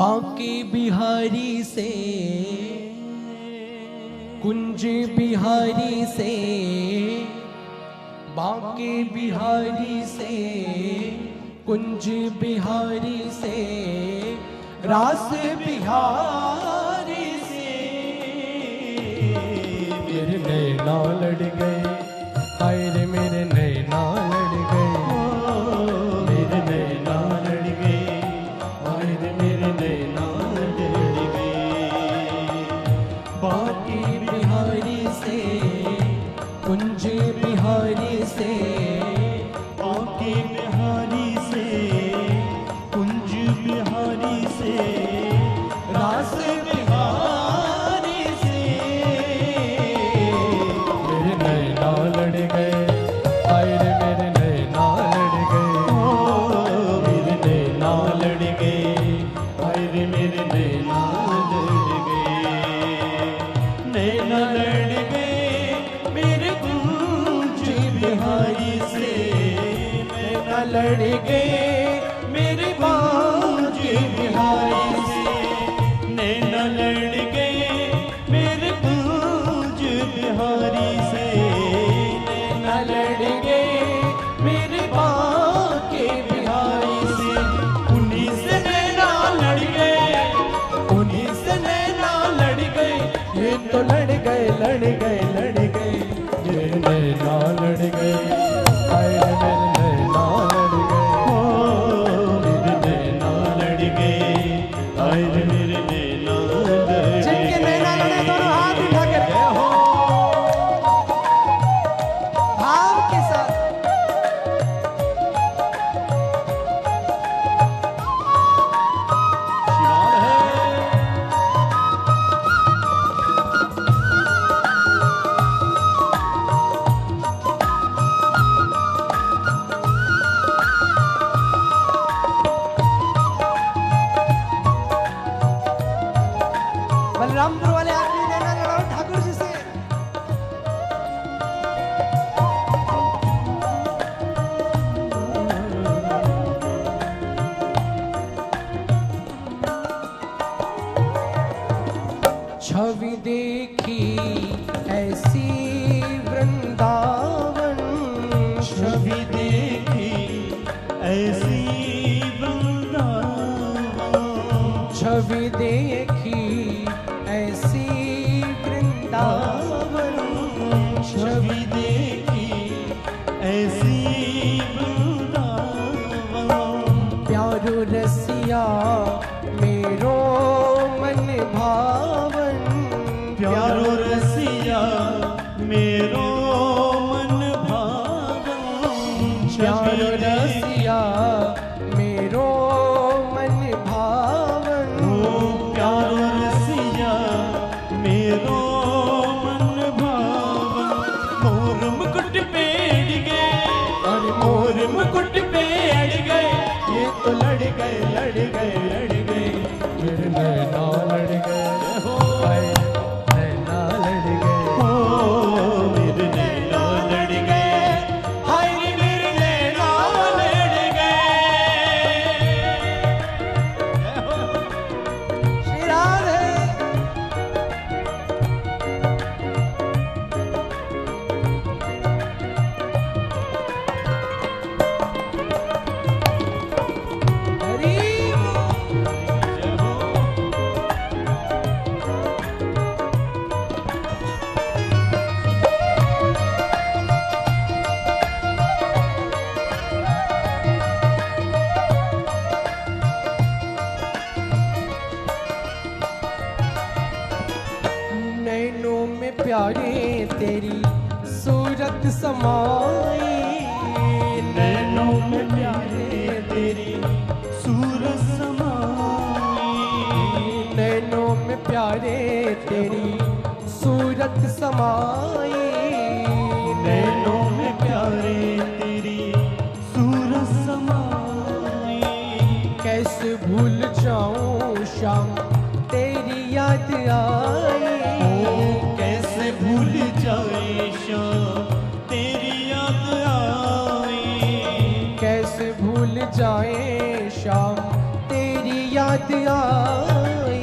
बांके बिहारी से, कुंज बिहारी से, बांके बिहारी से, कुंज बिहारी से, रास बिहारी से मेरे नैना लड़ गए, हाय रे मेरे नैना लड़ गए, मेरे नैना लड़ गए, हाय रे मेरे नैना लड़ गए। बांके बिहारी से, कुंज बिहारी से, बांके बिहारी से, कुंज बिहारी से, रास बिहारी से मेरे नैना लड़ गए, हाय रे मेरे नैना लड़ गए, मेरे नैना लड़ गए, हाय रे मेरे नैना लड़ गए। नैना लड़ गए मेरे कुंज बिहारी से, नैना लड़ गए मेरे कुंज बिहारी से, नैना लड़ गए मेरे कुंज बिहारी से, नैना लड़ गए मेरे बांके बिहारी से। उन्हीं से नैना लड़ गए, उन्हीं से नैना लड़ गए, ये तो लड़ गए लड़ गए लड़ गए, ये नैना लड़ गए, हाय रे मेरे नैना लड़ गए, ओ मेरे नैना लड़ गए, हाय रे मेरे नैना लड़ गए। जिनके नैना लड़े दोनों हाथ उठा कर गए हो भाव के साथ। शिवार है बलरामपुर वाले आदमी नैना लड़ाओ ठाकुर जी से। छवि देखी ऐसी वृंदावन, छवि देखी ऐसी वृंदावन, छवि देखी ऐसी वृंदावन, छवि देखी ऐसी वृंदावन। प्यारो रसिया मेरो मन भावन, प्यारो रसिया मेरो मन भावन, प्यारो रसिया मेरो मन भावन, प्यारो रसिया मेरो मन भावन। मोर मुकुट पे अड़ गए, और मोर मुकुट पे अड़ गए, ये तो लड़ गए लड़ गए लड़ गए, मेरे नैना लड़ गए, हाय नैना लड़ गए, हो मेरे नैना लड़ गए, हाय रे मेरे नैना लड़ गए। श्री राधे। हरि नैनों में प्यारे तेरी सूरत समाई, नैनों में प्यारे तेरी सूरत समाई, नैनों में प्यारे तेरी सूरत समाई, नैनों में प्यारे तेरी सूरत समाई। कैसे भूल जाऊं शाम तेरी याद आई, कैसे भूल जाए शाम तेरी याद आई, कैसे भूल जाए शाम तेरी याद याद आई।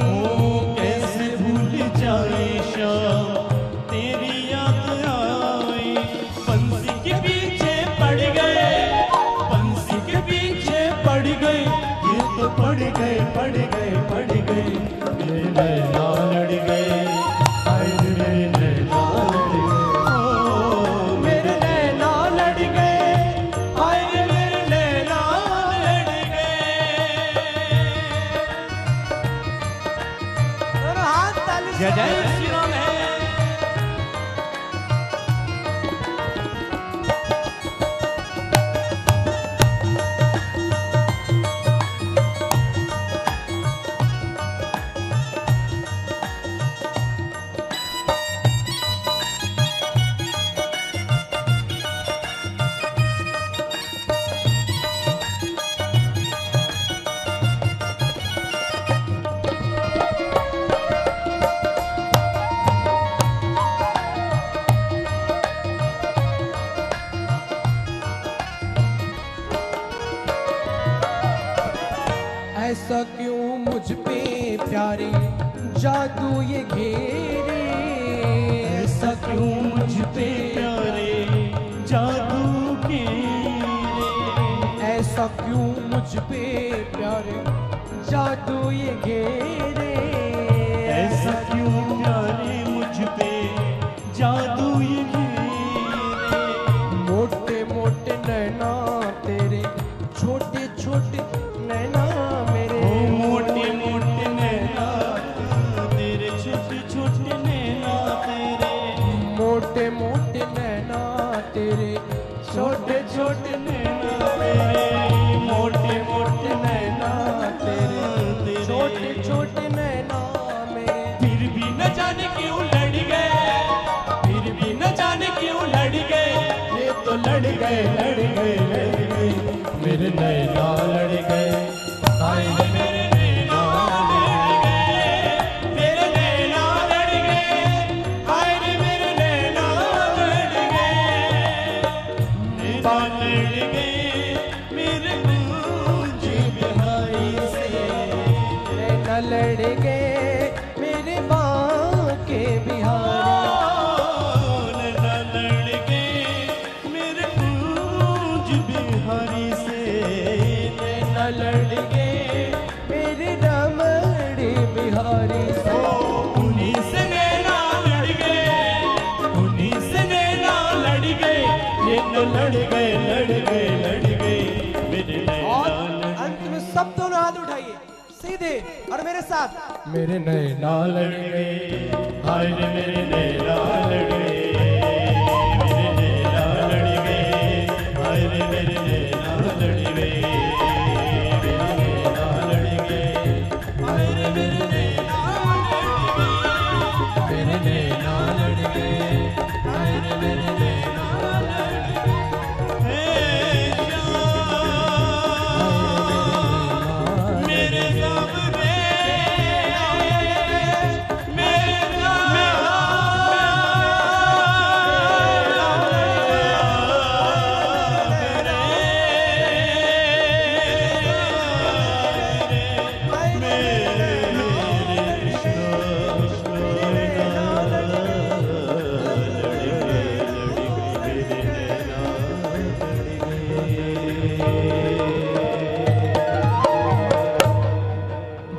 कैसे भूल जाए शाम तेरी याद आई। बंसी के पीछे पड़ गए, बंसी के पीछे पड़ गए, ये तो पड़ गए पड़ गए पड़ गए, मेरे नैना लड़ गए, हाय रे मेरे नैना लड़ गए। ओ मेरे नैना लड़ गए, हाय रे मेरे नैना लड़ गए। दोनों हाथ ताली से जय जय श्री राम है। ऐसा क्यों मुझ पे प्यारे जादू ये घेरे। ऐसा क्यों मुझ पे प्यारे जादू के, ऐसा क्यों मुझ पे प्यारे जादू ये घेरे। ऐसा क्यों प्यारे मुझ पे जादू ये घेरे। मोटे मोटे नैना तेरे, छोटे छोटे नैना मेरे। ओ मोटे मोटे नैना तेरे, छोटे छोटे नैना तेरे। मोटे मोटे नैना तेरे, छोटे छोटे नैना तेरे मोटे मोटे नैना तेरे, छोटे छोटे नैना मेरे। फिर भी न जाने क्यों लड़ गए, फिर भी न जाने क्यों लड़ गए, ये तो लड़ गए लड़ गए लड़ गए, मेरे नैना लड़ गए, हाय रे मेरे नैना लड़ गए, मेरे नैना लड़ गए, हाय रे मेरे नैना लड़ गए, नैना लड़ गए मेरे गूंज बिहारी से। नैना लड़ गए मेरे बांके बिहारी। नैना लड़ गए मेरे गूंज बिहारी से। नैना लड़ गए मेरे रमणी बिहारी से। उन्हीं से नैना लड़ गए, उन्हीं से नैना लड़ गए, ये तो लड़ गए लड़ गए लड़ गए, मेरे और नैना अंत में सब दोनों हाथ उठाइए सीधे और मेरे साथ। मेरे नैना लड़ लड़ गए, हाय रे मेरे नैना लड़ गए, मेरे नैना लड़ गए, हाय रे मेरे नैना लड़ गए, मेरे नैना लड़ गए, हाय रे मेरे नैना लड़ गए, मेरे नैना लड़ गए, हाय रे मेरे नैना लड़ गए। हे श्याम मेरे सामने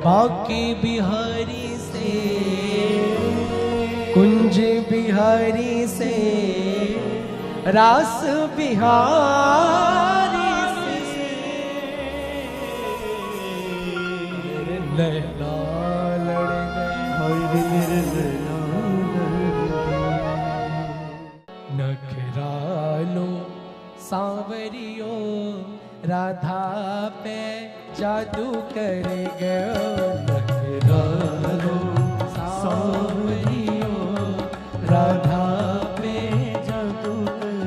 बांके बिहारी से, कुंज बिहारी से, रास बिहारी से। मेरे नैना लड़ गए, नखरालो सांवरियो राधा पे जादू कर गयो। नखरालो सांवरियो राधा पे जादू कर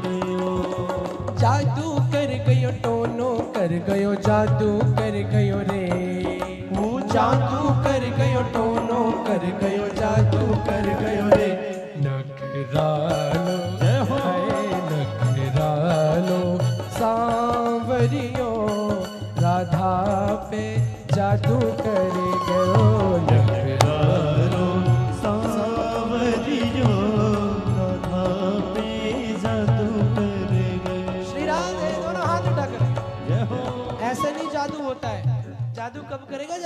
गयो। जादू कर गयो टोनो कर गयो, जादू कर गयो रे। वो जादू कर गयो टोनो कर गयो, जादू कर गयो रे। नखरालो है नखरालो सांवरियो राधा पे जादू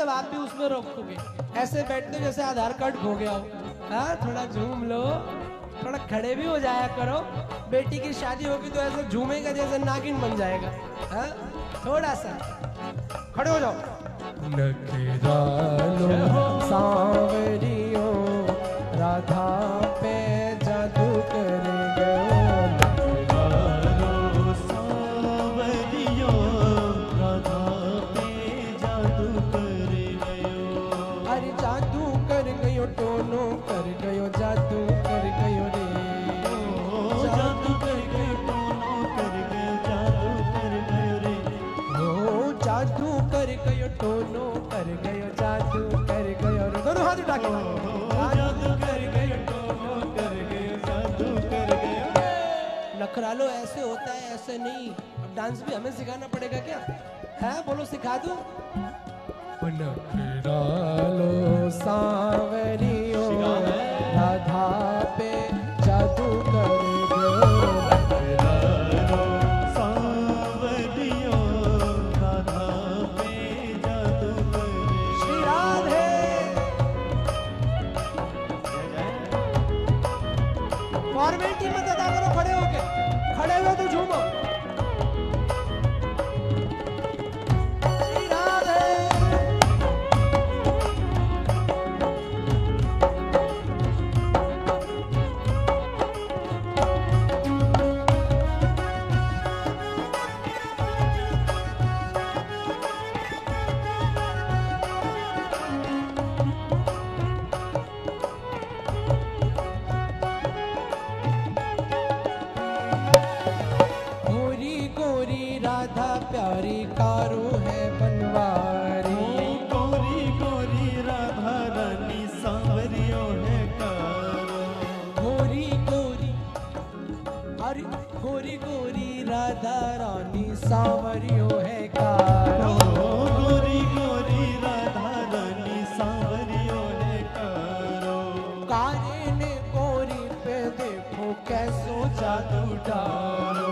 जब आप भी उसमें रोकोगे। ऐसे बैठते हो जैसे आधार कार्ड खो गया हो। हाँ, थोड़ा झूम लो, थोड़ा खड़े भी हो जाया करो। बेटी की शादी होगी तो ऐसे झूमेगा जैसे नागिन बन जाएगा। हाँ, थोड़ा सा खड़े हो जाओ। नखरालो सांवरियो राधा पे जादू कर गयो। नखरालो सांवरियो राधा पे जादू कर गयो। अरे जादू कर गयो टोनो कर गयो जादू कर गयो रे। जादू कर गयो टोनो कर गयो जादू कर गयो रे। ओ जादू कर गयो टोनो कर गयो जादू कर गयो रे। दोनों हाथ उठा के जादू कर गयो टोनो कर गयो जादू कर गयो। नखरालो ऐसे होता है, ऐसे नहीं। अब डांस भी हमें सिखाना पड़ेगा क्या? है, बोलो सिखा दूं। नखरालो सांवरियो राधा पे जादू कर गयो। नखरालो सांवरियो राधा पे जादू कर गयो। श्री राधे। फॉर्मेलिटी मत अदा करो, खड़े होके। खड़े हुए तो झूमो। श्री राधे। गोरी गोरी राधा प्यारी कारो है बनवारी। गोरी गोरी राधा रानी सांवरियो है कारो। गोरी गोरी, अरे गोरी गोरी राधा रानी सांवरियो है कारो। गोरी गोरी राधा रानी सांवरियो है कारो। कारे ने गोरी पे देखो कैसो जादू डालो।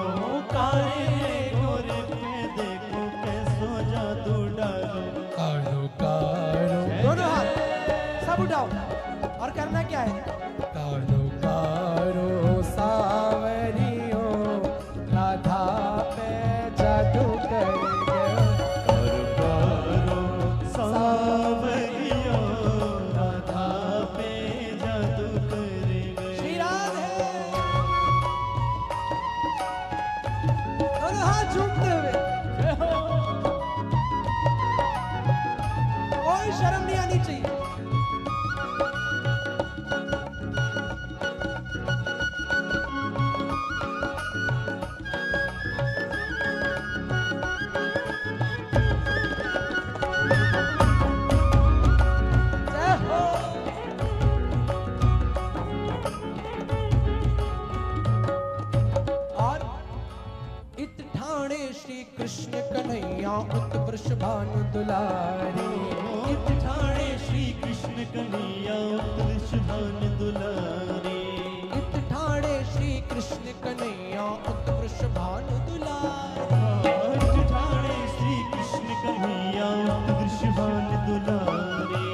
कारे गोरे पे देखो कैसो जादू डालो। कारो कारो दोनों हाथ सब उठाओ। और करना क्या है? कारो कारो सांवरियो राधा पे जादू कर गयो। कारो कारो सांवरियो राधा पे जादू कर गयो। श्री राधे। दोनों हाथ झूमते हुए। कोई शर्म नहीं आनी चाहिए। जय हो। और इत ठाणे श्री कृष्ण कन्हैया उत वृषभानु दुलारी। इत ठाणे श्री कृष्ण कन्हैया वृषभान दुलारी। इत ठाणे श्री कृष्ण कन्हैया उत वृषभानु दुलारी। इत ठाणे श्री कृष्ण कन्हैया वृषभान दुलारी।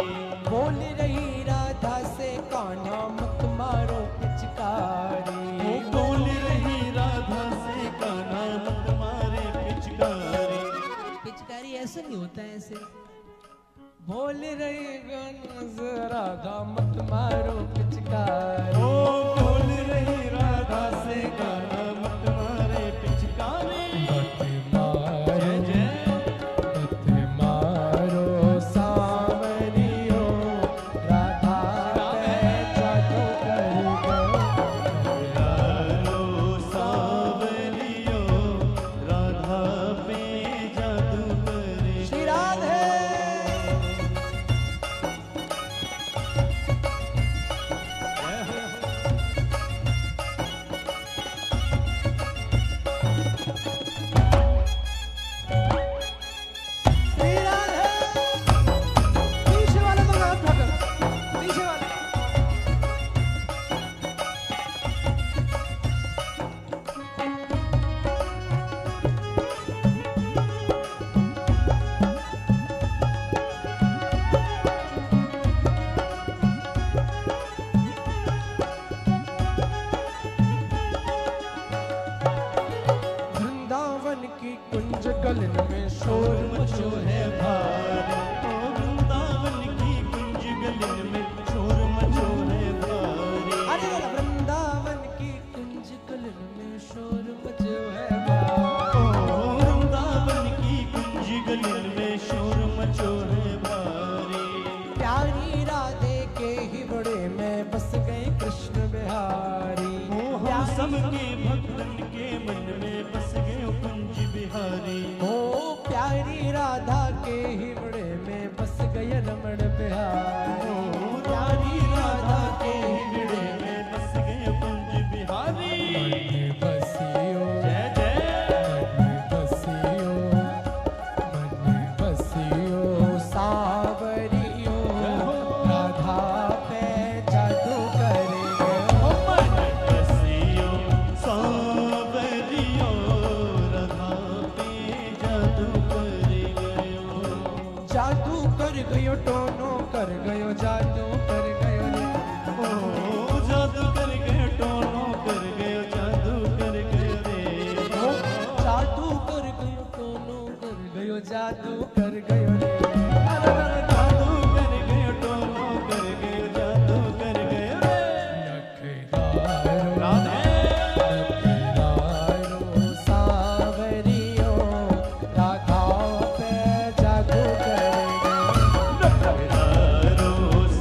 बोल रही राधा से कान्हा मत मारो पिचकारी। बोल रही राधा से कान्हा मत मारे पिचकारी। पिचकारी ऐसे नहीं होता है, ऐसे बोल रही कान्हा से राधा मत मारो पिचकारी। ओ बोल रही राधा से कान्हा मत मारे पिचकारी। मत मारो जय जय मत मारो सांवरियो राधा पे जादू कर गयो। लालो सांवरियो राधा पे जादू करे। श्री राधे। जय हो। सबके भक्तन के मन में बस गए कुंज बिहारी। ओ प्यारी राधा के हिवड़े में बस गए रमण बिहारी। ओ प्यारी राधा के हिवड़े में बस गए कुंज बिहारी। मन बसियो जय जय मन बसियो मन बसियो सावरियो राधा पे जादू करेंगे। मन बसियो सावरियो राधा पे जादू कर गयो। जादू कर गयो टोनो कर गयो जादू कर गयो रे। ओ जादू कर गयो टोनो कर गयो जादू कर गयो रे। ओ जादू कर गयो टोनो कर गयो जादू कर गयो रे। जादू कर गयो टोनो कर गयो जादू कर गयो रे। नखरारो राधे नखरारो सावरियो राधा पे जादू करेंगे। नखरारो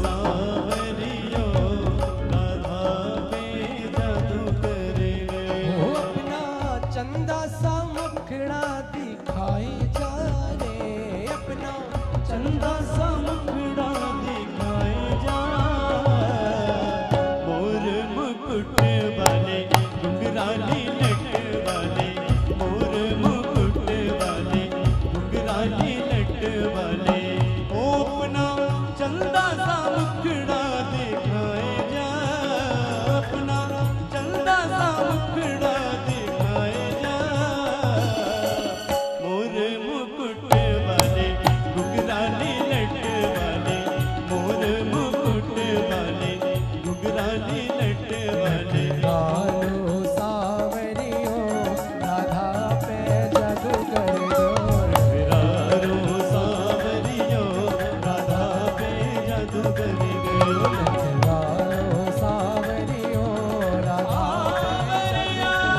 सावरियो राधा पे जादू कर गयो। वो अपना चंदा सा मुखड़ा दिखाई जा रे। अपना चंदा सा मुखड़ा दिखाए जा। मोर मुकुट वाले घुंघराली लट वाले। मोर मुकुट वाले घुंघराली लट वाले। ओ अपना चंदा सा मुखड़ा दिखाए जा। अपना चंदा सा मुखड़ा दिखाए जा। मोर मुकुट वाले घुंघराली लट वाले। मोर मुकुट वाले घुंघराली लट वाले। लालो सावरियो राधा पे जादू करेगो। विरारो सावरियो राधा पे जादू कर गयो। लालो सावरियो राधा पे जादू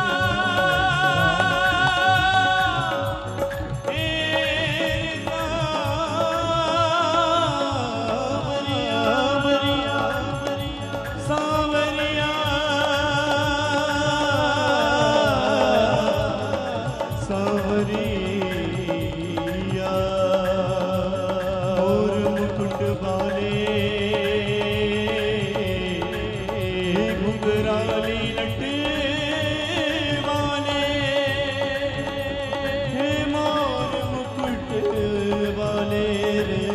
और मुकुट वाले घुंघराली लट वाले। हे मोर मुकुट वाले रे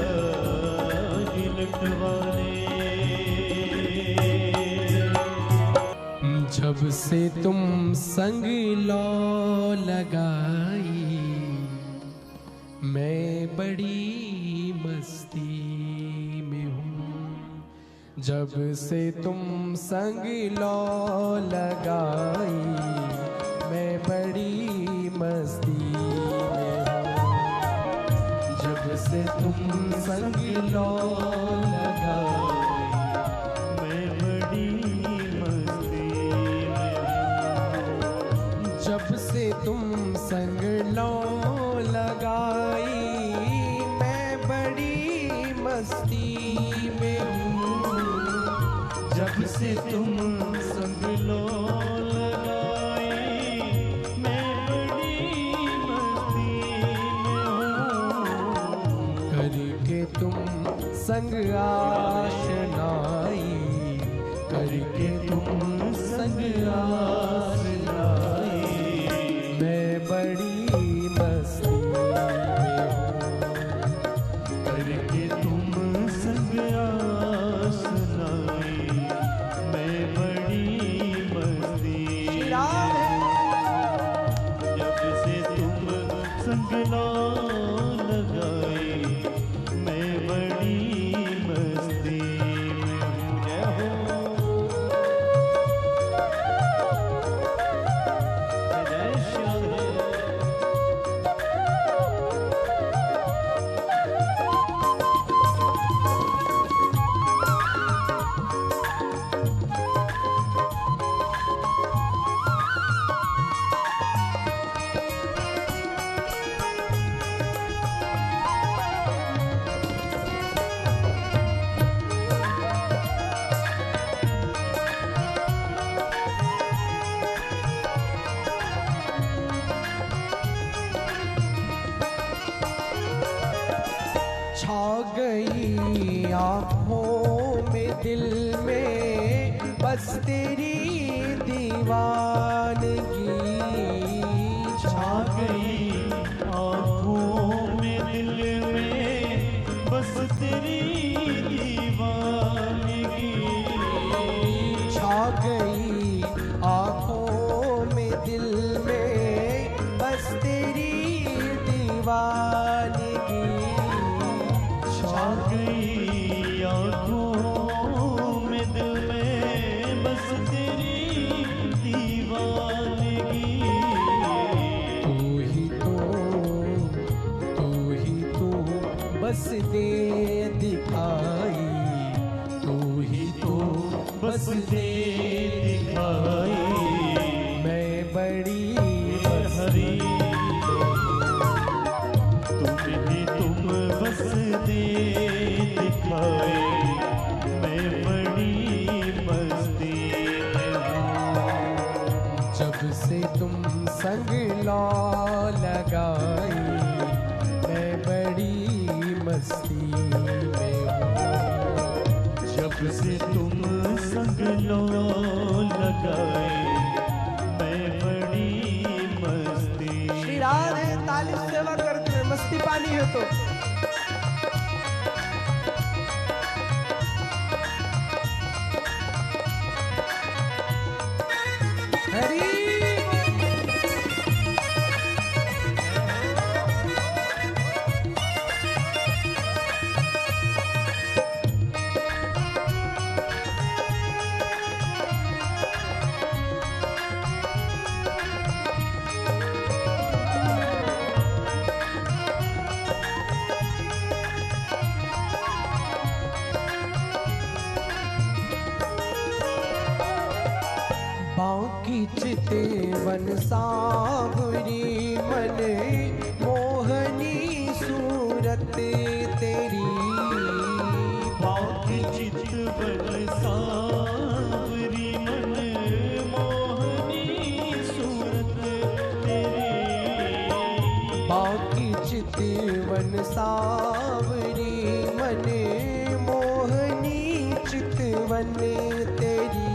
घुंघराली लट वाले। जब से तुम संग लो लगाई मैं बड़ी मस्ती में हूँ। जब से तुम संग लो लगाई मैं बड़ी मस्ती में हूँ। जब से तुम संग लो लगाई मैं बड़ी मस्ती में हूँ। जब से तुम संग लो लगाई मैं बड़ी मस्ती में हूँ। जब से तुम संग लो लगाई मैं बड़ी मस्ती में हूँ। करके तुम संग आशनाई करके तुम संग आशनाई मैं बड़ी मस्ती में हूँ। करके तुम संग आसनाई मैं बड़ी मस्ती। जब से तुम संग लो लगाई मैं बड़ी मस्ती में हूँ। जय हो छा गई आँखों में दिल में बस तेरी दीवानगी। छा गई आँखों में दिल में बस तेरी दीवानगी। छा गई आँखों में दिल में बस तेरी दीवानगी। छा गई आँखों में दिल में बस तेरी दीवानगी। तू बस दे दिखाई, तू ही तो बस दे दिखाई। मैं बड़ी हरी तुम बस दे दिखाए। मैं बड़ी मस्ती में हूँ। जब से तुम संग ला लगाई, मैं बड़ी मस्ती में हूँ। जब से तुम संग लो लगाए मैं बड़ी मस्ती। श्री राधे ताली सेवा करते हैं, मस्ती पानी है तो। हरी बाकी चिते वन सांवरी मन मोहनी सूरत तेरी। बाकी चितवन सांवरी मन मोहनी सूरत तेरी। बाकी चितवन सांवरी मन मोहनी चितवन तेरी।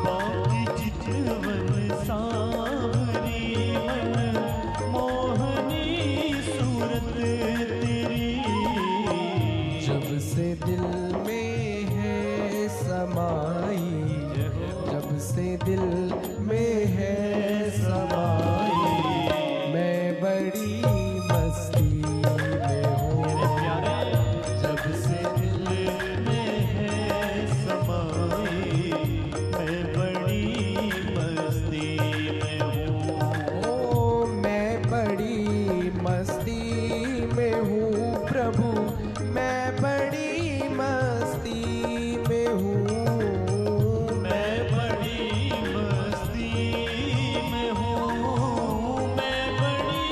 बाकी चितवन सांवरी मन मोहनी सूरत तेरी। जब से दिल में है समाई, जब से दिल में है समाई, मैं बड़ी मस्ती में हूँ। जब से दिल में है समाई मैं बड़ी मस्ती में हूँ। ओ मैं बड़ी मस्ती में हूँ प्रभु, मैं बड़ी मस्ती में हूँ। मैं बड़ी मस्ती में हूँ। मैं बड़ी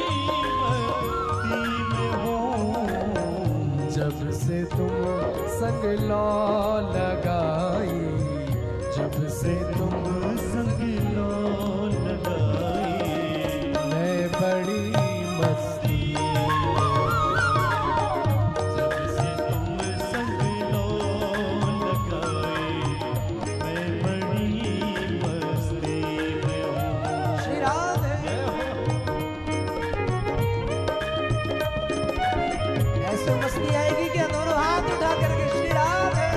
मस्ती में हूँ। जब से तुम संग ला लगाई, जब से तुम संग लो लगाई मैं बड़ी मस्ती। जब से तुम संग लो लगाए मैं बड़ी मस्ती में हूँ। श्री राधे ऐसे मस्ती आएगी क्या? दोनों हाथ उठा करके श्री राधे।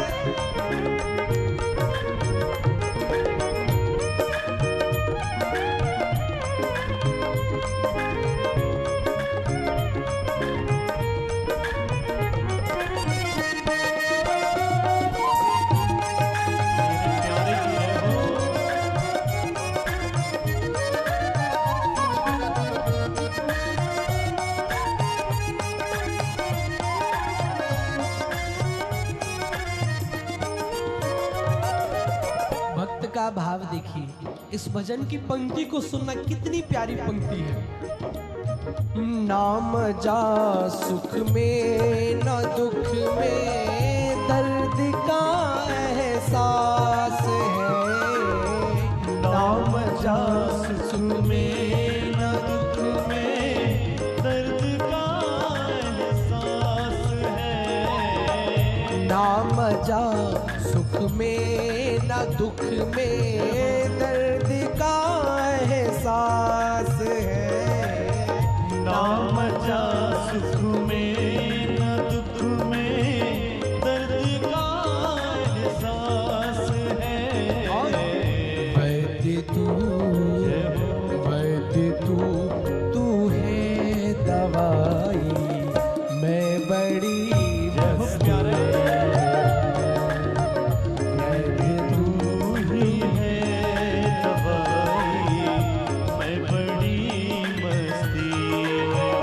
मेरे प्यारे की हो भक्त का भाव देखिए, इस भजन की पंक्ति को सुनना कितनी प्यारी पंक्ति है। नाम जा सुख में न दुख में दर्द का एहसास है। नाम जा सुख में न दुख में दर्द का एहसास ना मजा सुख में ना दुख में, दर्द का एहसास है। ना मजा सुख में न दुख में, दर्द का एहसास है। वैद्य तू तू है दवाई, मैं बड़ी मस्त वैद्य तू ही है दवाई, मैं बड़ी मस्ती में।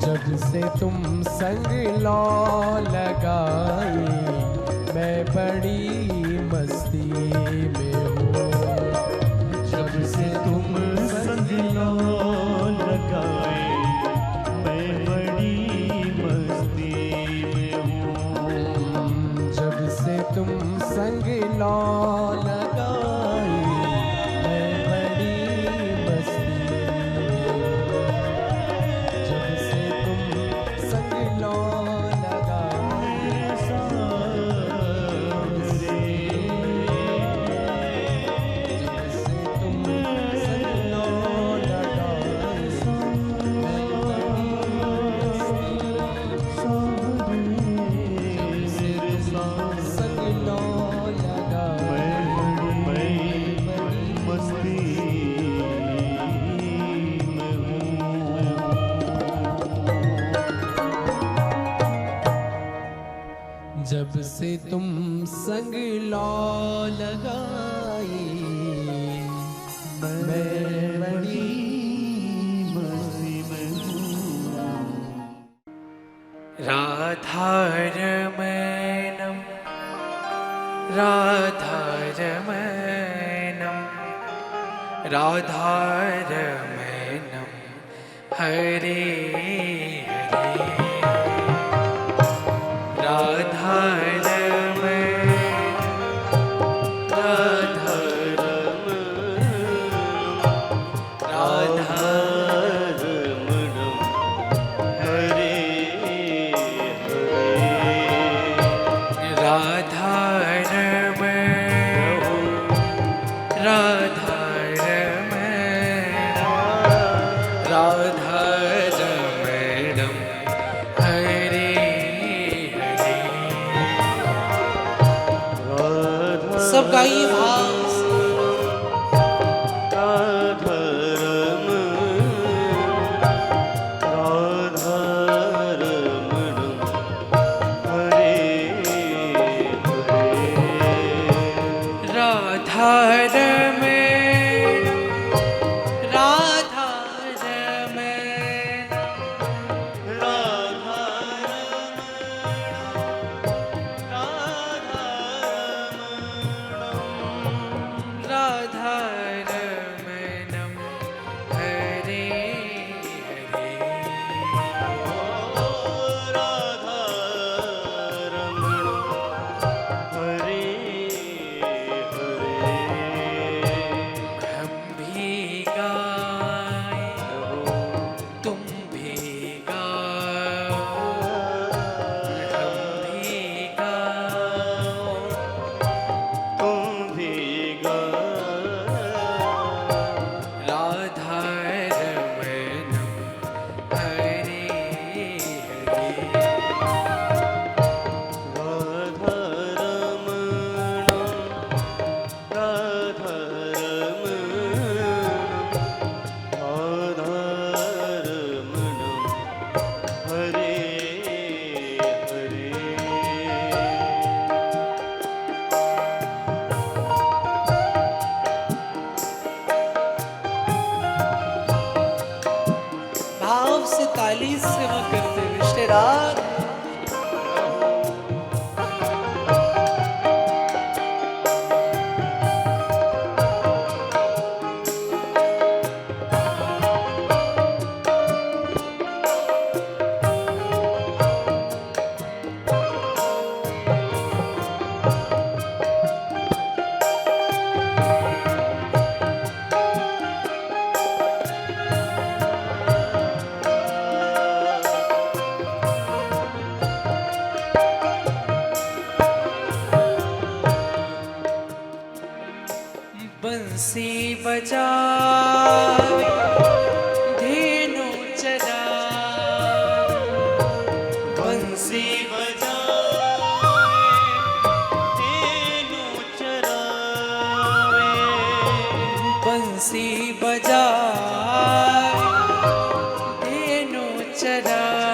जब से तुम संग लो लगाई, मैं बड़ी मस्ती में हूँ। जब से तुम संग लो लगाए, मैं बड़ी मस्ती में हूँ। जब से तुम संग लो लगाई, मैं बड़ी मस्ती में हूँ। जब से तुम संग लो लगाई, जब से तुम संग लो लगाई, मैं बड़ी मस्ती में। से तुम संग लो लगाई, मस्ती में हूँ। जब से तुम संग लो लगाई, मैं बड़ी मस्ती में हूँ। राधारमणं राधारमणं राधारमणं हरे हरे राधारमणं राधारमणं हरे राधारमणं हरे हरे। सब गाइए भाव से। राधारमणं हरे हरे हम भी गाएं तुम भी गाओ, हम भी गाओ राधारमणं हरे हरे भाव से ताली सेवा करते हुए श्री राग बजावे धेनु चरावे बंसी बजावे धेनु चरावे बंसी बजावे धेनु चरावे